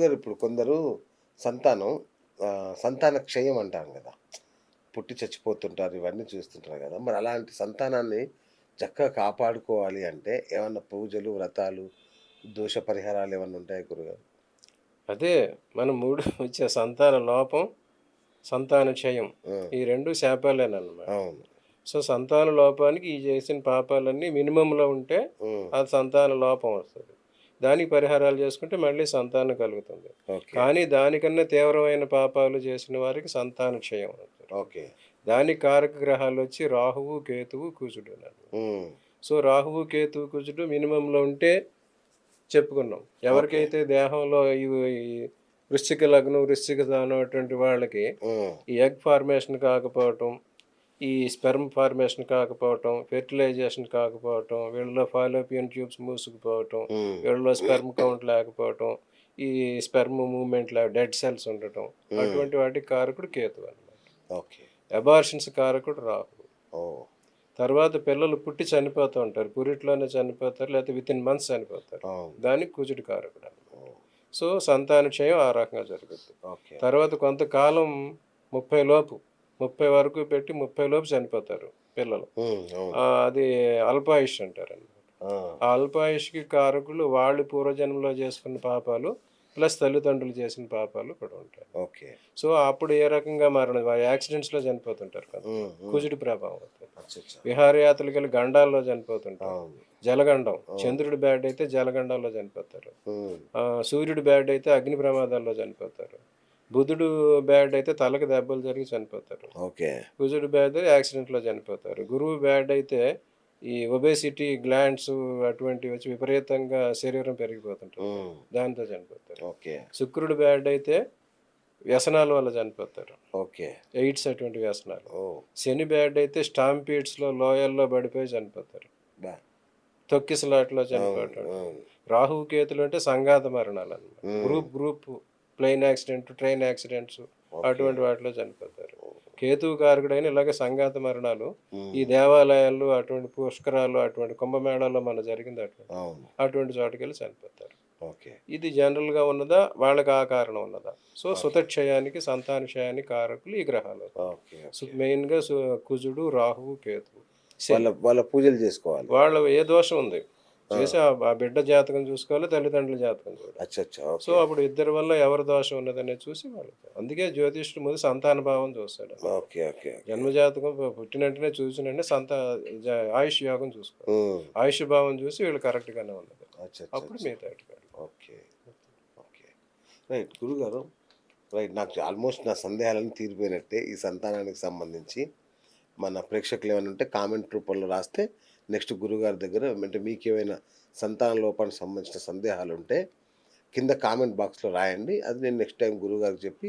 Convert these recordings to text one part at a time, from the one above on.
గురుగారు ఇప్పుడు కొందరు సంతానం సంతాన క్షయం అంటాం గదా! పుట్టి చచ్చిపోతుంటారు. ఇవన్నీ చూస్తుంటారు గదా! మరి అలాంటి సంతానాన్ని చక్కగా కాపాడుకోవాలి అంటే ఏమన్నా పూజలు, వ్రతాలు, దోష పరిహారాలు ఏమన్నా ఉంటాయా గురుగారు? అదే మన 3 వచ్చే సంతాన లోపం, సంతాన క్షయం. ఆ! ఈ 2 శాపాలేనన్నమాట. అవును. సో, సంతాన లోపానికి ఈ చేసిన పాపాలన్నీ మినిమమ్‌లో ఉంటే హ్మ్. అది సంతాన లోపం వస్తది. దానికి పరిహారాలు చేసుకుంటే మళ్ళీ సంతానం కలుగుతుంది. ఓకే. కానీ దానికన్నా తీవ్రమైన పాపాలు చేసిన వారికి సంతాన క్షయం అవుతుంది. ఓకే. దానికి కారక గ్రహాలొచ్చి రాహువు, కేతువు, కుజుడునమాట. హ్మ్. సో, రాహువు, కేతువు, కుజుడు మినిమమ్‌లో ఉంటే చెప్పుకున్నాం. ఓకే. ఎవరికైతే దేహంలో ఈ వృశ్చిక లగ్నం, వృశ్చిక దానం అటువంటి వాళ్ళకి హ్మ్. ఈ ఎగ్ ఫార్మేషన్ కాకపోవటం, ఈ స్పెర్మ్ ఫార్మేషన్ కాకపోవటం, ఫెర్టిలైజేషన్ కాకపోవటం, వీళ్ళలో ఫాలోపియన్ ట్యూబ్స్ మూసుకుపోవటం, హ్మ్. వీళ్ళలో స్పెర్మ్ కౌంట్ లేకపోవటం, ఈ స్పెర్మ్ మూవ్‌మెంట్ డెడ్ సెల్స్ ఉండటం, హ్మ్. అటువంటి వాటికి కారకుడు కేతువు అన్నమాట. ఓకే. అబార్షన్స్ కారకుడు రాహువు. ఓహ్! తర్వాత పిల్లలు పుట్టి చనిపోతూ ఉంటారు. పురిట్లోనే చనిపోతారు. లేకపోతే వితిన్ మంత్స్ చనిపోతారు. అవును. దానికి కుజుడు కారకుడు. ఓహ్! సో, సంతాన క్షయం ఆ రకంగా జరుగుద్ది. ఓకే. తర్వాత కొంతకాలం 30 లోపు 30 వరకు పెట్టి 30 లోపు చనిపోతారు పిల్లలు. హ్మ్. అవును. అది అల్పాయుష్ అంటారనమాట. ఆ! ఆ అల్పాయుష్‌కి కారకులు వాళ్ళు పూర్వజన్మలో చేసుకున్న పాపాలు, ప్లస్ తల్లిదండ్రులు చేసిన పాపాలు కూడా ఉంటాయి. ఓకే. సో, అప్పుడు ఏ రకంగా మరణం యాక్సిడెంట్స్‌లో చనిపోతుంటారు హ్మ్. కొంతమంది. హ్మ్. కుజుడి ప్రభావం అవుతుంది. అచ్చచ్చ! విహారయాత్రలకెళ్ళి గండాల్లో చనిపోతుంటారు. అవును. జలగండం. అవును. చంద్రుడు బ్యాడ్ అయితే జలగండంలో చనిపోతారు. హ్మ్. సూర్యుడు బ్యాడ్ అయితే అగ్ని ప్రమాదాల్లో చనిపోతారు. బుధుడు బ్యాడ్ అయితే తలకు దెబ్బలు జరిగి చనిపోతారు. ఓకే. కుజుడు బ్యాడ్ యాక్సిడెంట్‌లో చనిపోతారు. గురువు బ్యాడ్ అయితే ఈ ఒబేసిటీ, గ్లాండ్స్ అటువంటివి వచ్చి విపరీతంగా శరీరం పెరిగిపోతుంటుంది. హ్మ్. దాంతో చనిపోతారు. ఓకే. శుక్రుడు బ్యాడ్ అయితే వ్యసనాల వల్ల చనిపోతారు. ఓకే. ఎయిడ్స్ అటువంటి వ్యసనాలు. ఓహ్! శని బ్యాడ్ అయితే స్టాంపీడ్స్‌లో లోయల్లో పడిపోయి చనిపోతారు. అబ్బా! తొక్కిసలాటలో అవును. చనిపోవటం. అవును. రాహువు, కేతులు అంటే సంఘాత మరణాలన్నమాట. హ్మ్. Group plane accident, train accidents okay. అటువంటి వాటిలో చనిపోతారు. ఓహ్! కేతువు కారకుడైన ఇలాగ సంఘాత మరణాలు ఈ హ్మ్. దేవాలయాలు, అటువంటి పుష్కరాలు, అటువంటి కుంభమేళాల్లో మన జరిగింది అటువంటి. అవును. అటువంటి చోటుకెళ్ళి చనిపోతారు. ఓకే. ఇది జనరల్‌గా ఉన్నదా? వాళ్ళకి ఆ కారణం ఉన్నదా? So, okay. సుతక్షయానికి, సంతానక్షయానికి కారకులు ఈ గ్రహాలు. ఓకే. ఓకే. మెయిన్‌గా కుజుడు, రాహువు, కేతువు, వాళ్ళ శని. వాళ్ళ పూజలు జేసుకోవాలి. వాళ్ళ ఏ దోషం ఉంది. ఆ! చేసి ఆ బిడ్డ జాతకం చూసుకోవాలి, తల్లిదండ్రుల జాతకం చూడాలి. అచ్చచ్చ! So, okay. అప్పుడు ఇద్దరి వల్ల ఎవరి దోషం ఉన్నదనేది చూసి వాళ్ళు అందుకే జ్యోతిష్యుడు ముందు సంతాన భావం చూస్తాడన్నమాట. ఓకే. ఓకే. ఓకే. జన్మ జాతకం పుట్టిన వెంటనే చూసిన వెంటనే జ ఆయుష్ యోగం చూసుకోవాలి. హ్మ్. ఆయుష్ భావం చూసి వీళ్ళు కరెక్ట్‌గానే ఉన్నది. అప్పుడు అచ్చచ్చచ్చ! మిగతాటి కాదు. ఓకే. ఓకే. రైట్. గురుగారు రైట్. నాకు ఆల్‌మోస్ట్ నా సందేహాలన్నీ తీరిపోయినట్టే. ఈ సంతానానికి సంబంధించి మన ప్రేక్షకులేమైనా ఉంటే కామెంట్ రూపంలో రాస్తే నెక్స్ట్ గురువుగారి దగ్గర అంటే మీకేమైనా సంతాన లోపానికి సంబంధించిన సందేహాలుంటే కింద కామెంట్ బాక్స్‌లో రాయండి. అది నేను నెక్స్ట్ టైమ్ గురువుగారికి చెప్పి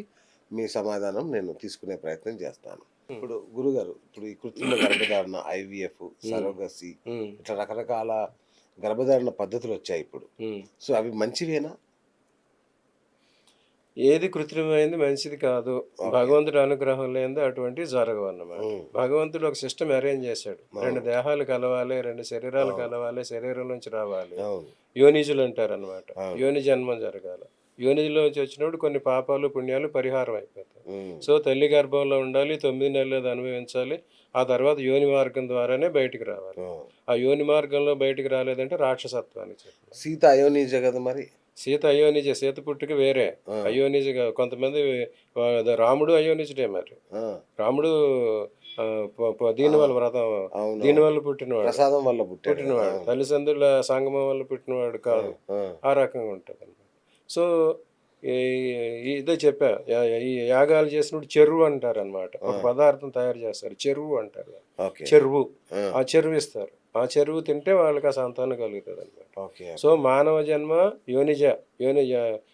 మీ సమాధానం నేను తీసుకునే ప్రయత్నం చేస్తాను. హ్మ్. ఇప్పుడు గురుగారు ఇప్పుడు ఈ కృత్రిమ గర్భధారణ, ఐవీఎఫ్, హ్మ్. సరోగసీ హ్మ్. ఇట్లా రకరకాల గర్భధారణ పద్ధతులొచ్చాయి ఇప్పుడు. హ్మ్. సో, అవి మంచివేనా? ఏది కృత్రిమమైంది మంచిది కాదు. ఓకే. భగవంతుడి అనుగ్రహం లేనిదే అటువంటివి జరగవన్నమాట. హ్మ్. భగవంతుడు ఒక సిస్టమ్ అరేంజ్ చేశాడు. 2 అవును. దేహాలు కలవాలి, 2 శరీరాలు అవును. కలవాలి, శరీరం నుంచి రావాలి. అవును. యోనిజులు అంటారనమాట. అవును. యోని జన్మం జరగాల. యోనిలోంచి వచ్చినప్పుడు కొన్ని పాపాలు, పుణ్యాలు పరిహారం అయిపోతాయి. హ్మ్. సో, తల్లి గర్భంలో ఉండాలి, 9 నెలలు అది అనుభవించాలి. ఆ తర్వాత యోని మార్గం ద్వారానే బయటికి రావాలి. హ్మ్. ఆ యోని మార్గంలో బయటికి రాలేదంటే రాక్షసత్వానికి చిహ్నం. సీత అయోనిజే గదా మరి. సీత అయోనిజ. సీత పుట్టుక వేరే. ఆ! అయోనిజగా కొంతమంది రాముడు అయోనిజుడే మరి. ఆ! రాముడు ఆహ్, ప ప ఆ! దీనివల్ల వ్రతం అవునవును. దీనివల్ల పుట్టినవాడు. ప్రసాదం వల్ల పుట్టాడు గదా! పుట్టినవాడు. అవును. తల్లిదండ్రుల సంగమం వల్ల పుట్టినవాడు ఆ! కాదు. ఆ! ఆ రకంగా ఉంటదనమాట. సో, ఈ ఇదే చెప్పా. ఈ యాగాలు చేసినప్పుడు చెరువు అంటారనమాట. ఆ! ఒక పదార్థం తయారు చేస్తారు. చెరువు అంటారు. ఓకే. చెరువు. ఆ! ఆ చెరువిస్తారు. ఆ చెరువు తింటే వాళ్ళకి ఆ సంతానం కలుగుతదనమాట. ఓకే. So, okay. మానవ జన్మ యోనిజ యోని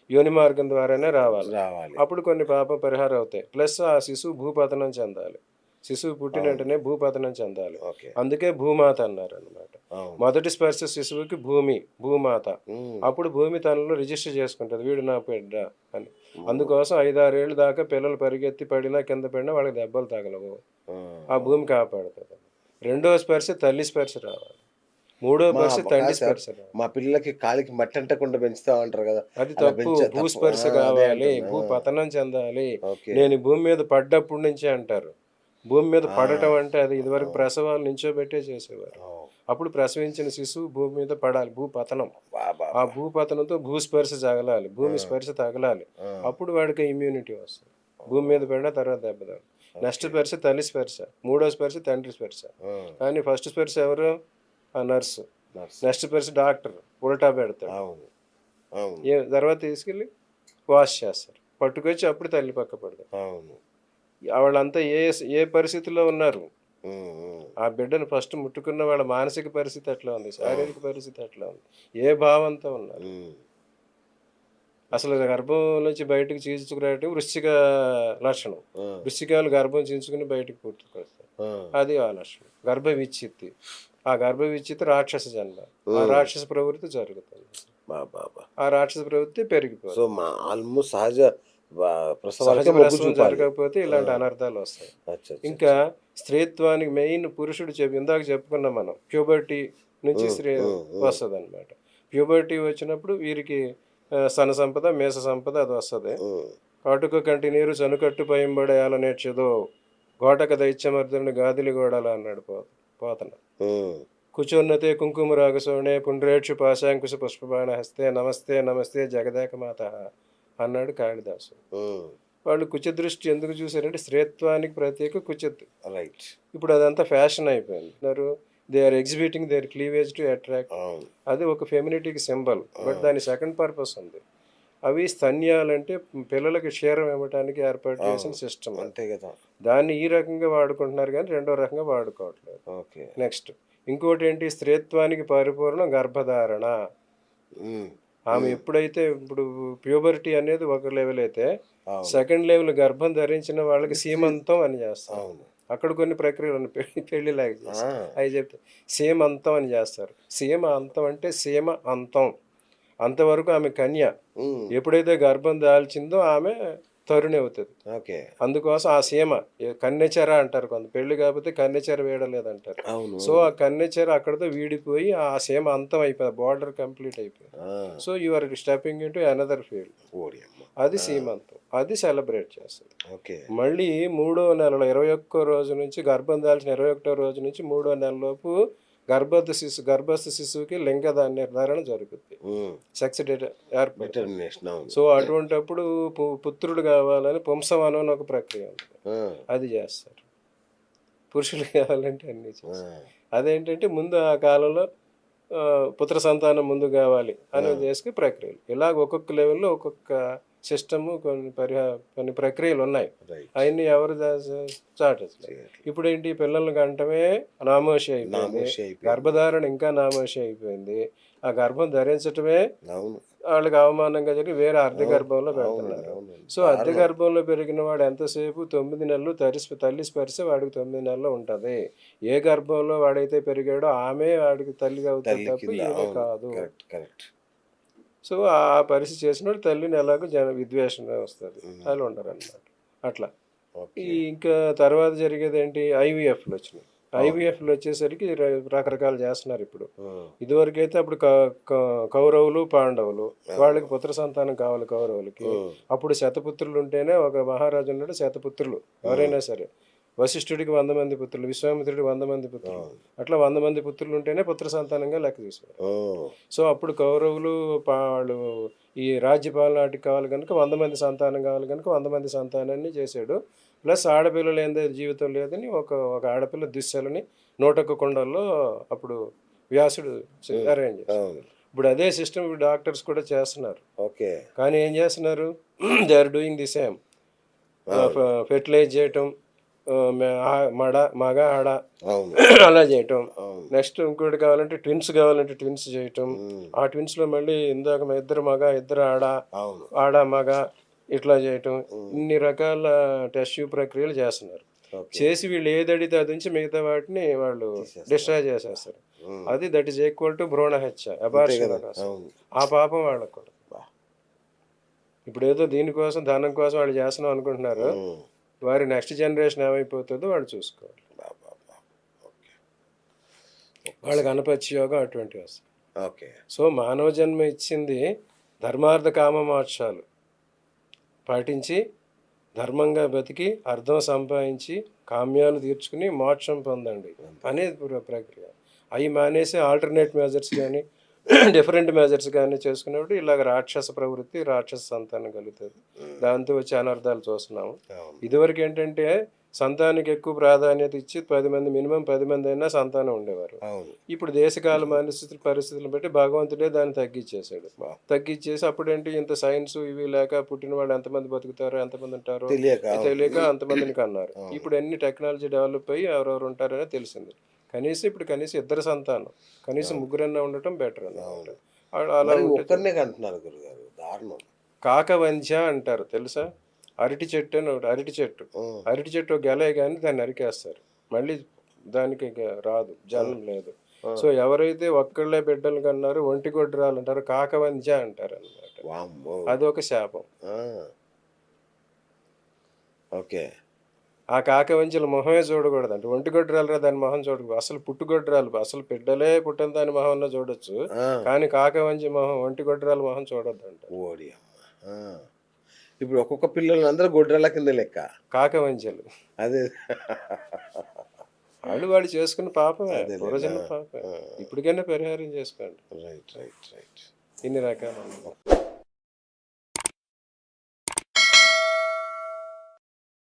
యోని మార్గం ద్వారానే రావాలి. రావాలి. అప్పుడు కొన్ని పాప పరిహారం అవుతాయి. ప్లస్ ఆ శిశువు భూపతనం చెందాలి. శిశువు పుట్టిన అవును. వెంటనే భూపతనం చెందాలి. ఓకే. అందుకే భూమాత అన్నారనమాట. అవును. మొదటి స్పర్శ శిశువుకి భూమి, భూమాత. హ్మ్. అప్పుడు భూమి తనలో రిజిస్టర్ చేసుకుంటది. వీడు నా బిడ్డ అని. ఓహ్! అందుకోసం 5, 6 ఏళ్ల దాకా పిల్లలు పరిగెత్తి పడినా, కింద పడినా వాళ్ళకి దెబ్బలు తగలవు. ఆ! ఆ అవును. భూమి కాపాడుతది. రెండో స్పర్శ తల్లి స్పర్శ రావాలి. మూడో మా స్పర్శ తండ్రి సార్ స్పర్శ రావాలి. మా పిల్లలకి కాలికి మట్టి అంటకుండా పెంచుతామంటారు కదా! అది అలా తప్పు. తప్పు. భూస్పర్శ అదే కావాలి. అంటున్నా. భూపతనం చెందాలి. ఓకే. నేను ఈ భూమి మీద పడ్డప్పటి నుంచే అంటారు. భూమి మీద పడటం ఆ! అంటే అది ఇదివరకు ప్రసవాలు నించోబెట్టే చేసేవారు. ఓహ్! అప్పుడు ప్రసవించిన శిశువు భూమి మీద పడాలి. భూపతనం. ఆ అబ్బబ్బా! భూపతనంతో భూస్పర్శ తగలాలి. భూమి ఆ! స్పర్శ తగలాలి. ఆ! అప్పుడు వాడికి ఇమ్యూనిటీ వస్తుంది. భూమి మీద పడిన తర్వాత దెబ్బ తగలదు. Next okay. స్పర్శ తల్లి స్పర్శ. మూడో స్పర్శ తండ్రి స్పర్శ. ఆ! కానీ ఫస్ట్ స్పర్శ ఎవరు? ఆ నర్సు. నర్స్. నెక్స్ట్ స్పర్శ డాక్టర్. ఉల్టా పెడతాడు. అవును. అవును. తర్వాత తీసుకెళ్ళి వాష్ చేస్తారు. పట్టుకొచ్చి అప్పుడు తల్లి పక్క పడతారు. అవును. వాళ్ళంతా ఏ పరిస్థితిలో ఉన్నారు? హ్మ్. హ్మ్. ఆ బిడ్డను ఫస్ట్ ముట్టుకున్న వాళ్ళ మానసిక పరిస్థితి ఎట్లా ఉంది? అవును. శారీరక పరిస్థితి ఎట్లా ఉంది? ఏ భావంతో ఉన్నారు? హ్మ్. అసలు గర్భం నుంచి బయటకు చీల్చుకురావటం వృశ్చిక లక్షణం. ఆ! వృశ్చికాలు గర్భం చించుకుని బయటకు పుట్టుకొస్తాయి. ఆ! అది ఆ లక్షణం. గర్భ విచ్ఛిత్తి. ఆ గర్భ విచ్ఛిత్తి రాక్షస జన్మ. ఆ హ్మ్. రాక్షస ప్రవృత్తి జరుగుతుంది. అబ్బబ్బా! ఆ రాక్షస ప్రవృత్తి సో, పెరిగిపోతుంది. ఆల్మోస్ట్ సహజ సహజ ప్రసవానికే మొగ్గు ప్రసవం చూపాలి. జరగకపోతే ఆ! ఇలాంటి అనర్థాలు వస్తాయి. అచ్చచ్చ! ఇంకా స్త్రీత్వానికి మెయిన్ పురుషుడు ఇందాక చెప్పుకున్నాం మనం. ప్యూబర్టీ నుంచి హ్మ్. స్త్రీ హ్మ్. హ్మ్. వస్తదనమాట. ప్యూబర్టీ వచ్చినప్పుడు వీరికి స్తన సంపద, మీస సంపద అది వస్తది. హ్మ్. కాటుక కంటి నీరు చనుకట్టు పయంబడయాల నేర్చదో గోటక దైత్యమర్దుని గాదిలి గోడల అన్నాడు పోతన. హ్మ్. కుచోన్నతే కుంకుమ రాగసోణే పుండ్రేక్షు పాశాంకుశ పుష్పబాణ హస్తే నమస్తే నమస్తే జగదేక మాత అన్నాడు కాళిదాసు. హ్మ్. వాళ్ళు కుచదృష్టి ఎందుకు చూశారంటే స్త్రీత్వానికి ప్రత్యేక కుచత్. రైట్. ఇప్పుడు అదంతా ఫ్యాషన్ అయిపోయింది. They are exhibiting their cleavage to attract. అవును. అది ఒక ఫెమినిటీకి సింబల్. బట్ ఆ! దాని సెకండ్ పర్పస్ ఉంది. అవి స్తన్యాలంటే పిల్లలకి క్షీరం ఇవ్వటానికి ఏర్పాటు చేసిన అవును. సిస్టమ్ అది. అంతే కదా! దాన్ని ఈ రకంగా వాడుకుంటున్నారు కానీ రెండో రకంగా వాడుకోవట్లేదు. ఓకే. నెక్స్ట్ ఇంకోటి ఏంటి స్త్రీత్వానికి పరిపూర్ణం గర్భధారణ. హ్మ్. ఆమె హ్మ్. ఎప్పుడైతే ఇప్పుడు ప్యూబర్టీ అనేది ఒక లెవెల్ అయితే అవును. సెకండ్ లెవెల్ గర్భం ధరించిన వాళ్ళకి సీమంతం అని చేస్తారు. అవును. అక్కడ కొన్ని ప్రక్రియలు ఉన్నాయి. పెళ్లిలాగా చేసి ఆ! అవి చెప్తే సీమంతం అని చేస్తారు. సీమ అంతం అంటే సీమ అంతం. అంతవరకు ఆమె కన్య. హ్మ్. ఎప్పుడైతే గర్భం దాల్చిందో ఆమె తరుణి అవుతుంది. ఓకే. అందుకోసం ఆ సీమ కన్నెచెర అంటారు. కొంత పెళ్లి కాకపోతే కన్నెచెర వేయడలేదంటారు. అవును. సో అవును. ఆ కన్నెచెర అక్కడితో వీడిపోయి ఆ సీమ అంతం అయిపోయింది. బార్డర్ కంప్లీట్ అయిపోయింది. ఆ! So you are stepping into another field. ఓడియమ్మ! అది ఆ! సీమంతం. అది సెలబ్రేట్ చేస్తుంది. ఓకే. మళ్ళీ మూడో నెలలో 21 రోజు నుంచి గర్భం దాల్చిన 21 రోజు నుంచి మూడో నెలలోపు గర్భస్థ శిశువుకి లింగ నిర్ధారణ జరుగుద్ది. హ్మ్. సెక్స్ ఏర్పడుతుంది. డిటర్మినేషన్. అవును. సో అటువంటప్పుడు పుత్రుడు కావాలని పుంసవనం అని ఒక ప్రక్రియ ఉంది. ఆ! అది చేస్తారు. పురుషులు కావాలంటే అన్నీ ఆ! చేస్తారు. అదేంటంటే ముందు ఆ కాలంలో పుత్ర సంతానం ముందు కావాలి ఆ! అనేది చేసుకుని ప్రక్రియలు. ఇలాగ ఒక్కొక్క లెవెల్‌లో ఒక్కొక్క సిస్టము కొన్ని ప్రక్రియలు ఉన్నాయి. రైట్. అవన్నీ ఎవరు చాటట్లేదు. చేయట్లేదు. ఇప్పుడేంటి పిల్లల్ని కంటమే నామోషి అయిపోయింది. నామోషి అయిపోయింది. గర్భధారణ ఇంకా నామోషి అయిపోయింది. ఆ గర్భం ధరించటమే అవును. వాళ్ళకి అవమానంగా జరిగి వేరే అర్ధ గర్భంలో అవునండి. పెడుతున్నారు. అవునండి. సో అర్ధ దారుణం. గర్భంలో పెరిగిన వాడు ఎంతసేపు 9 నెలలు తల్లి స్పర్శ వాడికి 9 నెలలు ఉంటుంది. ఏ గర్భంలో వాడైతే పెరిగాడో ఆమె వాడికి తల్లిగా అవుతుంది తల్లి తప్ప కింద. ఈమె అవును. కాదు. కరెక్ట్. కరెక్ట్. సో ఆ పరిస్థితి చేసినోడు తల్లిని ఎలాగో విద్వేషణ వస్తుంది. హ్మ్. వాళ్ళు ఉండరు అనమాట. అట్లా ఓకే. ఇంకా తర్వాత జరిగేది ఏంటి ఐవీఎఫ్లు వచ్చినాయి. అవును. ఐవీఎఫ్లు వచ్చేసరికి రకరకాలు చేస్తున్నారు ఇప్పుడు. హ్మ్. ఇదివరకైతే అప్పుడు కౌరవులు పాండవులు వాళ్ళకి పుత్ర సంతానం కావాలి కౌరవులకి. హ్మ్. అప్పుడు శతపుత్రులు ఉంటేనే ఒక మహారాజు ఉన్నాడు. శతపుత్రులు ఎవరైనా సరే వశిష్ఠుడికి 100 మంది పుత్రులు, విశ్వామిత్రుడికి 100 మంది పుత్రులు, అవును. అట్లా 100 మంది పుత్రులు ఉంటేనే పుత్ర సంతానంగా లెక్క తీసేవారు. ఓహ్! సో అప్పుడు కౌరవులు వాళ్ళు ఈ రాజ్యపాలన వాటికి కావాలి కనుక 100 మంది సంతానం కావాలి కనుక 100 మంది సంతానాన్ని చేశాడు. ప్లస్ ఆడపిల్లలు ఏందో జీవితం లేదని ఒక ఒక ఆడపిల్ల దుశ్శలని 101 కుండల్లో అప్పుడు వ్యాసుడు అరేంజ్ చేశాడు. అవును. ఇప్పుడు అదే సిస్టమ్ ఇప్పుడు డాక్టర్స్ కూడా చేస్తున్నారు. ఓకే. కానీ ఏం చేస్తున్నారు? They are doing the same. అవును. ఫెర్టిలైజ్ చేయటం, మగ ఆడ అవును. అలా చేయటం. అవును. నెక్స్ట్ ఇంకోటి కావాలంటే ట్విన్స్ చేయటం. హ్మ్. ఆ ట్విన్స్లో మళ్ళీ ఇందాక ఇద్దరు మగ ఇద్దరు ఆడ, అవును. ఆడ మగ ఇట్లా చేయటం. హ్మ్. ఇన్ని రకాల టెస్ట్ ప్రక్రియలు చేస్తున్నారు. ఓకే. చేసి వీళ్ళు ఏదడితే అది నుంచి మిగతా వాటిని వాళ్ళు తీసేస్తారు. డిస్ట్రాయ్ చేసేస్తారు. హ్మ్. అది దట్ ఈజ్ ఈక్వల్ టు భ్రూణ హత్య, అంతే అబార్షన్ కదా! అంటారు. అవును. ఆ పాపం వాళ్ళకు కూడా. బా! ఇప్పుడు ఏదో దీనికోసం ధనం కోసం వాళ్ళు చేస్తున్నాం అనుకుంటున్నారు. హ్మ్. వారి నెక్స్ట్ జనరేషన్ ఏమైపోతుందో వాళ్ళు చూసుకోవాలి. బా! బా! బా! ఓకే. వాళ్ళకి అనపత్య యోగం అటువంటివి వస్తాయి. ఓకే. సో మానవ జన్మ ఇచ్చింది ధర్మార్థ కామ మోక్షాలు పాటించి ధర్మంగా బతికి అర్థం సంపాదించి కామ్యాలు తీర్చుకుని మోక్షం పొందండి అనేది ప్రక్రియ. అవి మానేసి ఆల్టర్నేట్ మెజర్స్ కానీ డిఫరెంట్ మెజర్స్ కానీ చేసుకునేప్పుడు ఇలాగ రాక్షస ప్రవృత్తి రాక్షస సంతానం కలుగుతుంది. దాంతో వచ్చే అనర్థాలు చూస్తున్నాము. అవును. ఇదివరకు ఏంటంటే సంతానానికి ఎక్కువ ప్రాధాన్యత ఇచ్చి 10 మంది మినిమం 10 మంది అయినా సంతానం ఉండేవారు. అవును. ఇప్పుడు దేశకాల పరిస్థితులను బట్టి భగవంతుడే దాన్ని తగ్గించేశాడు. తగ్గించేసి అప్పుడేంటి ఇంత సైన్స్ ఇవి లేక పుట్టిన వాళ్ళు ఎంతమంది బతుకుతారో ఎంతమంది ఉంటారో తెలియక అంతమందిని కన్నారు. ఇప్పుడు అన్ని టెక్నాలజీ డెవలప్ అయ్యి ఎవరెవరు ఉంటారనే తెలిసింది. కనీసం ఇద్దరు సంతానం, కనీసం ముగ్గురన్నా ఉండటం బెటర్ అన్నమాట. అలా ఒక్కరినే కంటున్నారు గురుగారు, దారుణం. కాకవంచ అంటారు తెలుసా? అరటి చెట్టు అని ఒకటి, అరటి చెట్టు ఒక గెలే కానీ దాన్ని నరికేస్తారు, మళ్ళీ దానికి ఇక రాదు, జన్మ లేదు. సో ఎవరైతే ఒక్కళ్ళే బిడ్డలు కన్నారు ఒంటి గొడ్రాలు అంటారు, కాకవంచ అంటారు అనమాట. అదొక శాపం. ఓకే. ఆ కాకవంచల మొహమే చూడకూడదు అంటే, ఒంటి గొడ్రాలు దాని మొహం చూడకూడదు. అసలు పుట్టుగొడ్రాలు, అసలు బిడ్డలే పుట్టిన దాని మొహంలో చూడొచ్చు, కానీ కాకవంచి మొహం, ఒంటి గొడ్రాల మొహం చూడొద్దు అంట. ఓడి అమ్మ. ఇప్పుడు ఒక్కొక్క పిల్లలు అందరూ గొడ్రాల కింద లెక్క కాకవంచలు. అదే వాళ్ళు చేసుకున్న పాపమే, పూర్వజన్మ పాపమే. ఇప్పటికైనా పరిహారం చేసుకోండి. Right right right. ఇన్ని రకాలు.